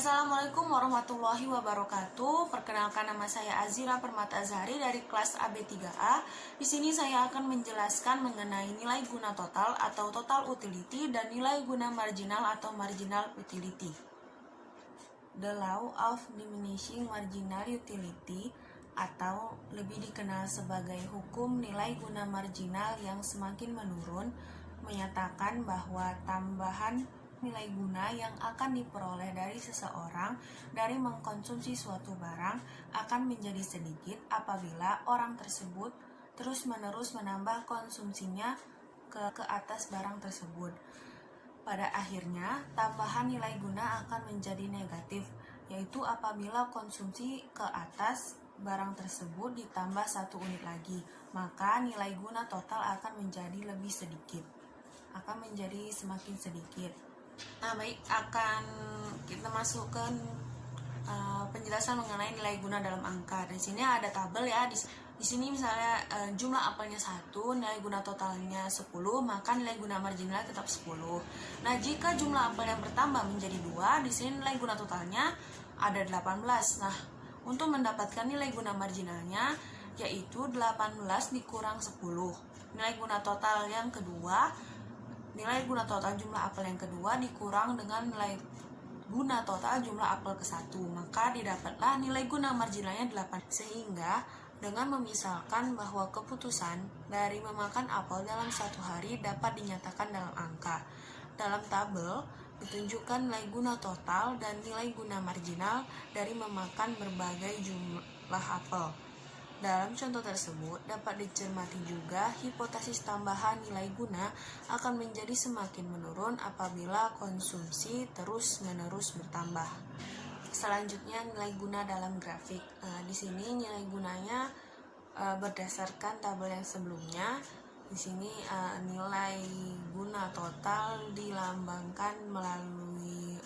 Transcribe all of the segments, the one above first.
Assalamualaikum warahmatullahi wabarakatuh. Perkenalkan, nama saya Azira Permata Azhari dari kelas AB3A. Di sini saya akan menjelaskan mengenai nilai guna total atau total utility dan nilai guna marginal atau marginal utility. The law of diminishing marginal utility atau lebih dikenal sebagai hukum nilai guna marginal yang semakin menurun menyatakan bahwa tambahan nilai guna yang akan diperoleh dari seseorang dari mengkonsumsi suatu barang akan menjadi sedikit apabila orang tersebut terus-menerus menambah konsumsinya ke atas barang tersebut. Pada akhirnya, tambahan nilai guna akan menjadi negatif, yaitu apabila konsumsi ke atas barang tersebut ditambah 1 unit lagi, maka nilai guna total akan menjadi lebih sedikit, akan menjadi semakin sedikit. Nah, baik, akan kita masukkan penjelasan mengenai nilai guna dalam angka. Di sini ada tabel ya. Di sini misalnya jumlah apelnya 1, nilai guna totalnya 10, maka nilai guna marginalnya tetap 10. Nah, jika jumlah apel yang bertambah menjadi 2, di sini nilai guna totalnya ada 18. Nah, untuk mendapatkan nilai guna marginalnya yaitu 18 dikurang 10. Nilai guna total yang kedua, nilai guna total jumlah apel yang kedua dikurang dengan nilai guna total jumlah apel ke-1, maka didapatlah nilai guna marginalnya 8. Sehingga dengan memisalkan bahwa keputusan dari memakan apel dalam 1 hari dapat dinyatakan dalam angka. Dalam tabel ditunjukkan nilai guna total dan nilai guna marginal dari memakan berbagai jumlah apel. Dalam contoh tersebut dapat dicermati juga hipotesis tambahan nilai guna akan menjadi semakin menurun apabila konsumsi terus-menerus bertambah. Selanjutnya, nilai guna dalam grafik. Di sini nilai gunanya berdasarkan tabel yang sebelumnya. Di sini nilai guna total dilambangkan melalui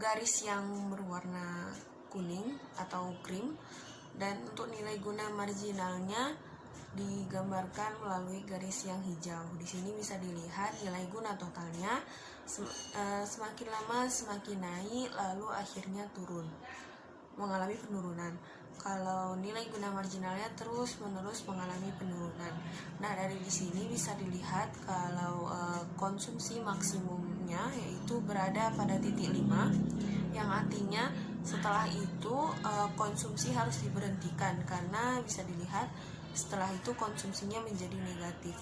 garis yang berwarna kuning atau krim, dan untuk nilai guna marginalnya digambarkan melalui garis yang hijau. Di sini bisa dilihat nilai guna totalnya semakin lama semakin naik, lalu akhirnya turun, mengalami penurunan. Kalau nilai guna marginalnya terus-menerus mengalami penurunan. Nah, dari di sini bisa dilihat kalau konsumsi maksimumnya yaitu berada pada titik 5, yang artinya setelah itu konsumsi harus diberhentikan, karena bisa dilihat setelah itu konsumsinya menjadi negatif,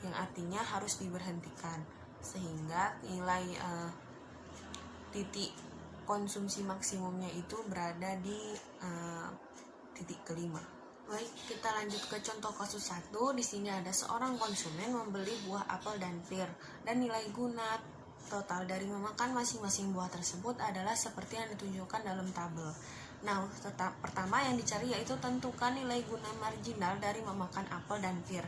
yang artinya harus diberhentikan, sehingga nilai titik konsumsi maksimumnya itu berada di titik kelima. Baik, kita lanjut ke contoh kasus 1. Di sini ada seorang konsumen membeli buah apel dan pir, dan nilai guna total dari memakan masing-masing buah tersebut adalah seperti yang ditunjukkan dalam tabel. Nah, pertama yang dicari yaitu tentukan nilai guna marginal dari memakan apel dan pir.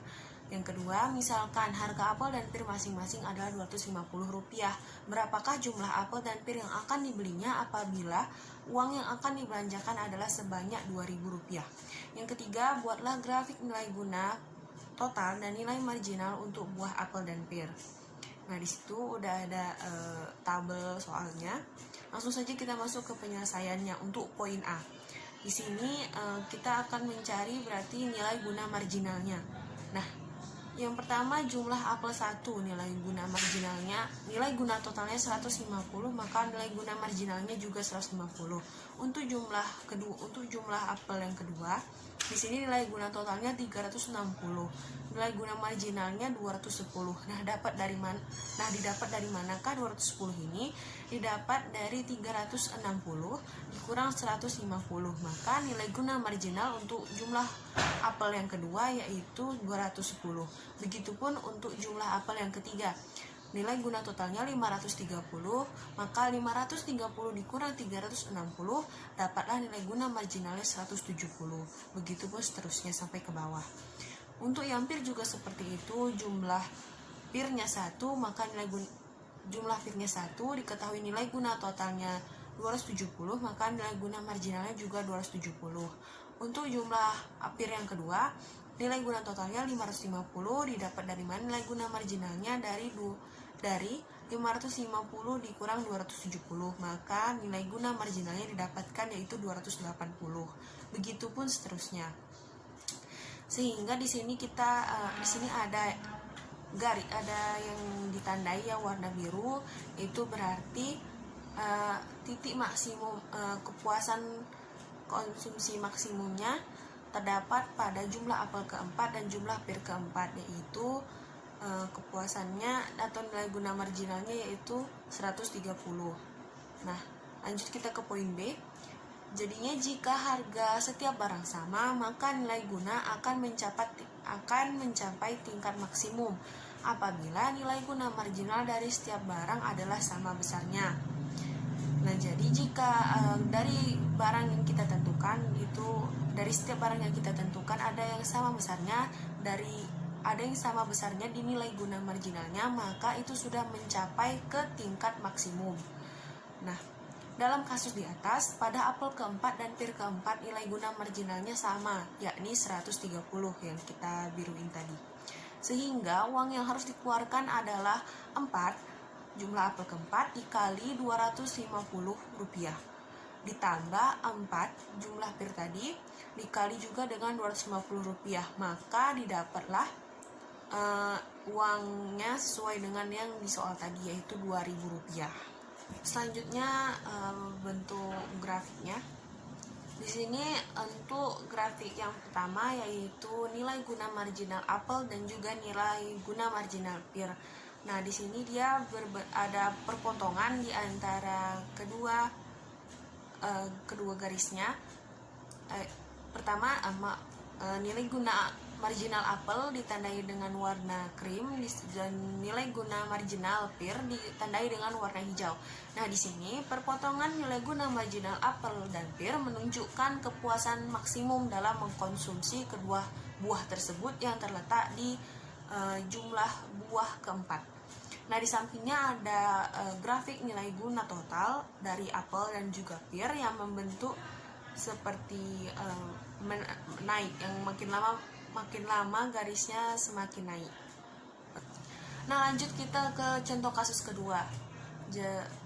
Yang kedua, misalkan harga apel dan pir masing-masing adalah Rp250. Berapakah jumlah apel dan pir yang akan dibelinya apabila uang yang akan dibelanjakan adalah sebanyak Rp2.000? Yang ketiga, buatlah grafik nilai guna total dan nilai marginal untuk buah apel dan pir. Nah, di situ udah ada tabel soalnya. Langsung saja kita masuk ke penyelesaiannya. Untuk poin A, di sini kita akan mencari berarti nilai guna marginalnya. Nah, yang pertama jumlah apel 1, nilai guna marginalnya, nilai guna totalnya 150, maka nilai guna marginalnya juga 150. Untuk jumlah apel yang kedua, di sini nilai guna totalnya 360, nilai guna marginalnya 210. Nah, didapat dari manakah 210 ini? Didapat dari 360 dikurang 150, maka nilai guna marginal untuk jumlah apel yang kedua yaitu 210. Begitupun untuk jumlah apel yang ketiga, nilai guna totalnya 530, maka 530 dikurang 360 dapatlah nilai guna marginalnya 170. Begitupun seterusnya sampai ke bawah. Untuk yang pir juga seperti itu, jumlah pirnya 1, maka jumlah pirnya 1, diketahui nilai guna totalnya 270, maka nilai guna marginalnya juga 270. Untuk jumlah pir yang kedua, nilai guna totalnya 550, didapat dari mana? Nilai guna marginalnya dari 550 dikurang 270, maka nilai guna marginalnya didapatkan yaitu 280. Begitupun seterusnya. Sehingga di sini di sini ada garis, ada yang ditandai ya warna biru, itu berarti titik maksimum kepuasan konsumsi maksimumnya terdapat pada jumlah apel keempat dan jumlah pir keempat, yaitu kepuasannya atau nilai guna marginalnya yaitu 130. Nah, lanjut kita ke poin B. Jadinya jika harga setiap barang sama, maka nilai guna akan mencapai tingkat maksimum apabila nilai guna marginal dari setiap barang adalah sama besarnya. Nah, jadi jika dari barang yang kita tentukan itu, dari setiap barang yang kita tentukan ada yang sama besarnya di nilai guna marginalnya, maka itu sudah mencapai ke tingkat maksimum. Nah, dalam kasus di atas, pada apel keempat dan pir keempat nilai guna marginalnya sama, yakni 130 yang kita biruin tadi. Sehingga uang yang harus dikeluarkan adalah 4 jumlah apel keempat dikali 250 rupiah, ditambah 4 jumlah pir tadi dikali juga dengan 250 rupiah, maka didapatlah uangnya sesuai dengan yang di soal tadi, yaitu 2.000 rupiah. Selanjutnya bentuk grafiknya. Di sini untuk grafik yang pertama yaitu nilai guna marginal apel dan juga nilai guna marginal pir. Nah, di sini dia ada perpotongan di antara kedua garisnya. Pertama, nilai guna marginal apel ditandai dengan warna krim dan nilai guna marginal pir ditandai dengan warna hijau. Nah, di sini perpotongan nilai guna marginal apel dan pir menunjukkan kepuasan maksimum dalam mengkonsumsi kedua buah tersebut yang terletak di jumlah buah keempat. Nah, di sampingnya ada grafik nilai guna total dari apel dan juga pir yang membentuk seperti naik, yang makin lama garisnya semakin naik. Nah, lanjut kita ke contoh kasus kedua.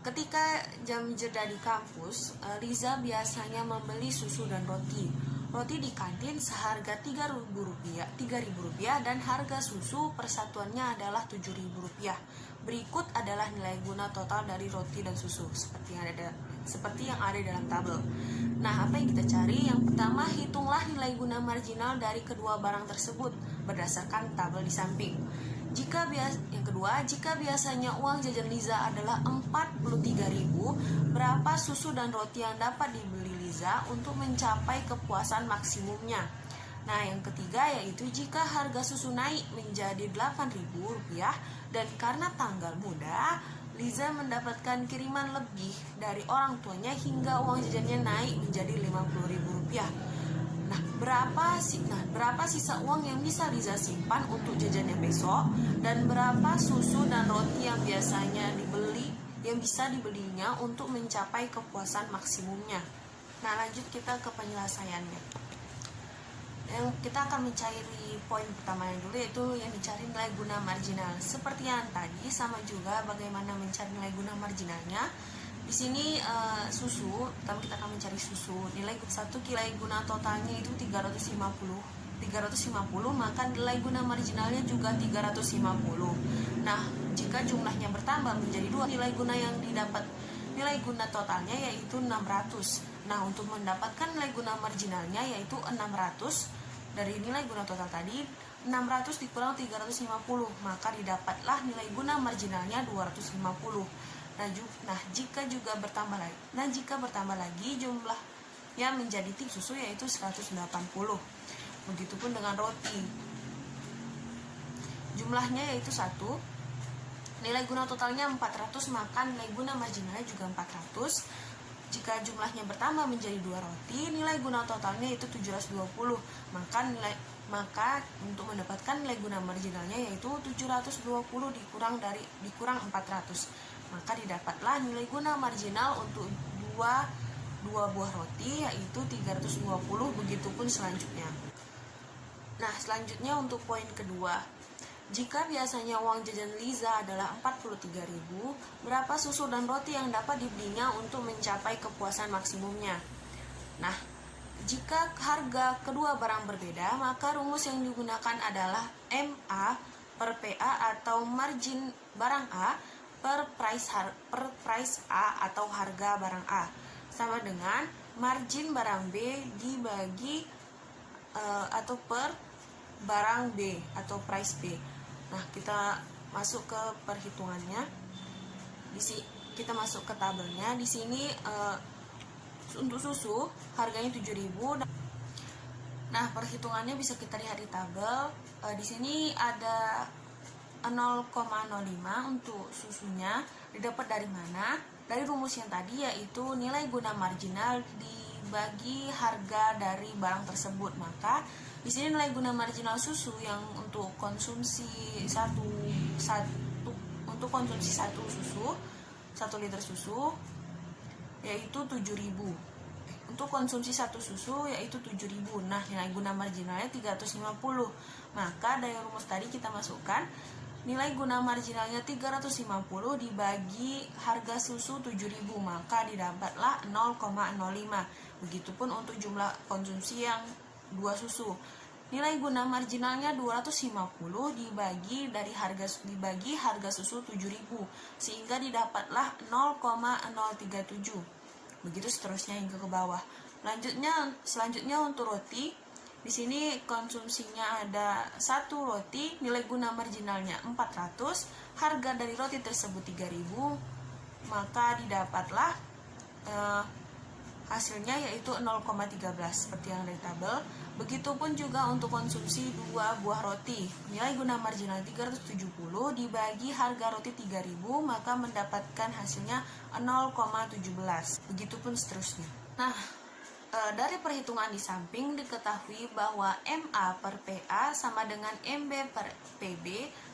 Ketika jam jeda di kampus, Liza biasanya membeli susu dan roti. Roti di kantin seharga Rp3.000 dan harga susu persatuannya adalah Rp7.000. Berikut adalah nilai guna total dari roti dan susu seperti yang ada dalam tabel. Nah, apa yang kita cari? Yang pertama, hitunglah nilai guna marginal dari kedua barang tersebut berdasarkan tabel di samping. Yang kedua, jika biasanya uang jajan Liza adalah Rp43.000, berapa susu dan roti yang dapat dibeli Liza untuk mencapai kepuasan maksimumnya? Nah, yang ketiga yaitu jika harga susu naik menjadi Rp8.000 dan karena tanggal muda, Liza mendapatkan kiriman lebih dari orang tuanya hingga uang jajannya naik menjadi Rp50.000. Nah, berapa sisa uang yang bisa Liza simpan untuk jajannya besok, dan berapa susu dan roti yang bisa dibelinya untuk mencapai kepuasan maksimumnya. Nah, lanjut kita ke penyelesaiannya. Yang kita akan mencari poin pertama yang dulu, yaitu yang dicari nilai guna marginal. Seperti yang tadi, sama juga bagaimana mencari nilai guna marginalnya. Di sini susu, pertama kita akan mencari susu. Nilai 1 nilai guna totalnya itu 350, maka nilai guna marginalnya juga 350. Nah, jika jumlahnya bertambah menjadi 2, nilai guna totalnya yaitu 600. Nah, untuk mendapatkan nilai guna marginalnya yaitu 600 dari nilai guna total tadi, 600 dikurang 350, maka didapatlah nilai guna marginalnya 250. Nah, jika bertambah lagi jumlahnya menjadi tim susu yaitu 180. Begitupun dengan roti. Jumlahnya yaitu 1. Nilai guna totalnya 400, maka nilai guna marginalnya juga 400. Jika jumlahnya bertambah menjadi 2 roti, nilai guna totalnya itu 720. Maka untuk mendapatkan nilai guna marginalnya yaitu 720 dikurang 400. Maka didapatlah nilai guna marginal untuk dua buah roti yaitu 320, begitupun selanjutnya. Nah, selanjutnya untuk poin kedua. Jika biasanya uang jajan Liza adalah 43.000, berapa susu dan roti yang dapat dibelinya untuk mencapai kepuasan maksimumnya? Nah, jika harga kedua barang berbeda, maka rumus yang digunakan adalah MA per PA atau margin barang A per price A atau harga barang A, sama dengan margin barang B dibagi atau per barang B atau price B. Nah, kita masuk ke perhitungannya. Kita masuk ke tabelnya. Di sini untuk susu harganya 7.000. Nah, perhitungannya bisa kita lihat di tabel. Di sini ada 0,05 untuk susunya. Didapat dari mana? Dari rumus yang tadi, yaitu nilai guna marginal dibagi harga dari barang tersebut. Maka di sini nilai guna marginal susu yang untuk konsumsi satu liter susu yaitu 7.000. Untuk konsumsi satu susu yaitu 7.000. Nah, nilai guna marginalnya 350. Maka dari rumus tadi kita masukkan nilai guna marginalnya 350 dibagi harga susu 7.000, maka didapatlah 0,05. Begitupun untuk jumlah konsumsi yang 2 susu. Nilai guna marginalnya 250 dibagi harga susu 7.000, sehingga didapatlah 0,037. Begitu seterusnya hingga ke bawah. Selanjutnya untuk roti, di sini konsumsinya ada 1 roti, nilai guna marginalnya 400, harga dari roti tersebut 3.000, maka didapatlah hasilnya yaitu 0,13 seperti yang ada di tabel. Begitupun juga untuk konsumsi 2 buah roti, nilai guna marginal 370 dibagi harga roti 3.000, maka mendapatkan hasilnya 0,17. Begitupun seterusnya. Nah, dari perhitungan di samping diketahui bahwa MA per PA sama dengan MB per PB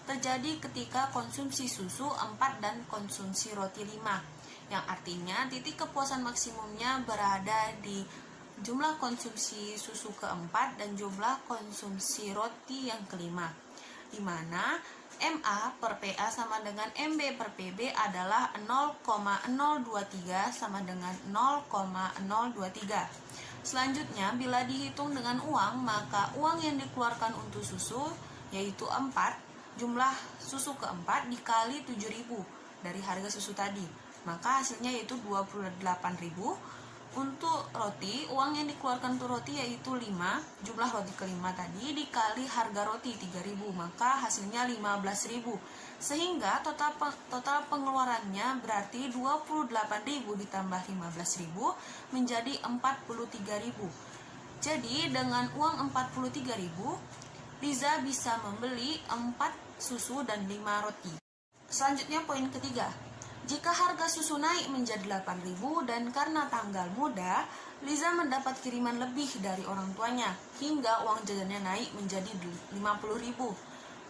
terjadi ketika konsumsi susu 4 dan konsumsi roti 5, yang artinya titik kepuasan maksimumnya berada di jumlah konsumsi susu keempat dan jumlah konsumsi roti yang kelima, di mana MA per PA sama dengan MB per PB adalah 0,023 sama dengan 0,023. Selanjutnya, bila dihitung dengan uang, maka uang yang dikeluarkan untuk susu yaitu 4, jumlah susu keempat dikali 7.000 dari harga susu tadi, maka hasilnya yaitu 28.000. Untuk roti, uang yang dikeluarkan untuk roti yaitu 5, jumlah roti kelima tadi dikali harga roti 3.000, maka hasilnya 15.000. Sehingga total pengeluarannya berarti 28.000 ditambah 15.000 menjadi 43.000. Jadi dengan uang 43.000, Liza bisa membeli 4 susu dan 5 roti. Selanjutnya poin ketiga. Jika harga susu naik menjadi 8.000 dan karena tanggal muda, Liza mendapat kiriman lebih dari orang tuanya hingga uang jajannya naik menjadi 50.000.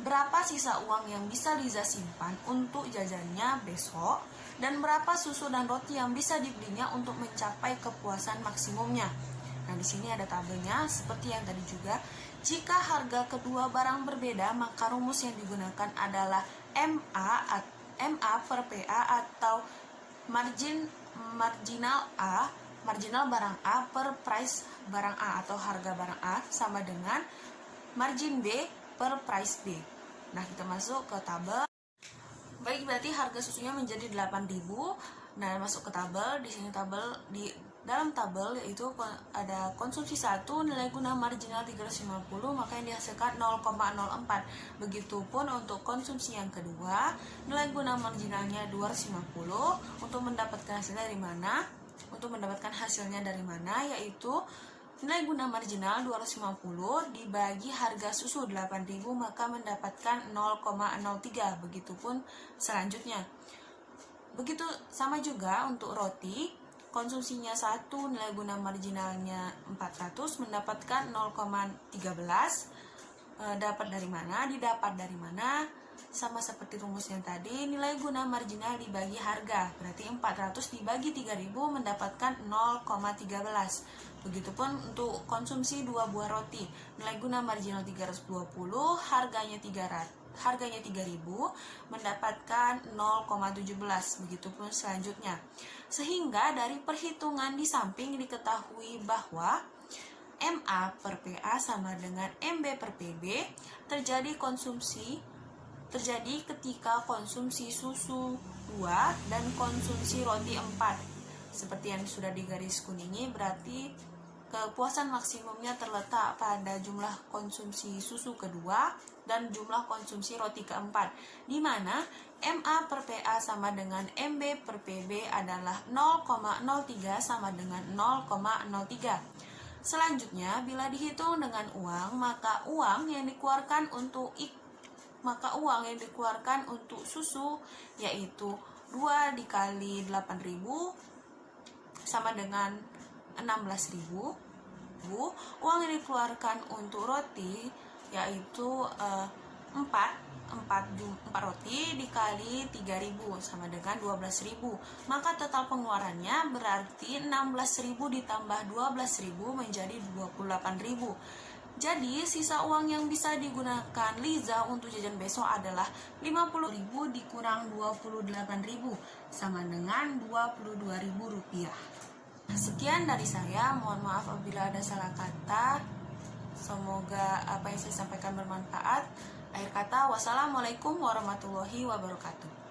Berapa sisa uang yang bisa Liza simpan untuk jajannya besok, dan berapa susu dan roti yang bisa dibelinya untuk mencapai kepuasan maksimumnya? Nah, di sini ada tabelnya seperti yang tadi juga. Jika harga kedua barang berbeda, maka rumus yang digunakan adalah MA per PA atau marginal barang A per price barang A atau harga barang A sama dengan margin B per price B. Nah, kita masuk ke tabel. Baik, berarti harga susunya menjadi 8.000. Nah, masuk ke tabel. Di sini dalam tabel yaitu ada konsumsi 1, nilai guna marginal 350, maka yang dihasilkan 0,04. Begitupun untuk konsumsi yang kedua, nilai guna marginalnya 250. Untuk mendapatkan hasilnya dari mana? Yaitu nilai guna marginal 250 dibagi harga susu 8.000, maka mendapatkan 0,03. Begitupun selanjutnya. Begitu sama juga untuk roti. Konsumsinya 1, nilai guna marginalnya 400, mendapatkan 0,13. Didapat dari mana? Sama seperti rumus yang tadi, nilai guna marginal dibagi harga. Berarti 400 dibagi 3.000 mendapatkan 0,13. Begitupun untuk konsumsi 2 buah roti. Nilai guna marginal 320, harganya 300. harganya 3.000 mendapatkan 0,17. Begitupun selanjutnya. Sehingga dari perhitungan di samping diketahui bahwa MA per PA sama dengan MB per PB terjadi ketika konsumsi susu 2 dan konsumsi roti 4. Seperti yang sudah digaris kuningi, berarti kepuasan maksimumnya terletak pada jumlah konsumsi susu kedua dan jumlah konsumsi roti keempat, di mana MA per PA sama dengan MB per PB adalah 0,03 sama dengan 0,03. Selanjutnya, bila dihitung dengan uang, maka uang yang dikeluarkan untuk susu yaitu 2 dikali 8.000 sama dengan 16.000. Uang yang dikeluarkan untuk roti yaitu 4 roti dikali 3.000 sama dengan 12.000. Maka total pengeluarannya berarti 16.000 ditambah 12.000 menjadi 28.000. Jadi sisa uang yang bisa digunakan Liza untuk jajan besok adalah 50.000 dikurang 28.000 sama dengan 22.000 rupiah. Sekian dari saya, mohon maaf apabila ada salah kata. Semoga apa yang saya sampaikan bermanfaat. Akhir kata, wassalamualaikum warahmatullahi wabarakatuh.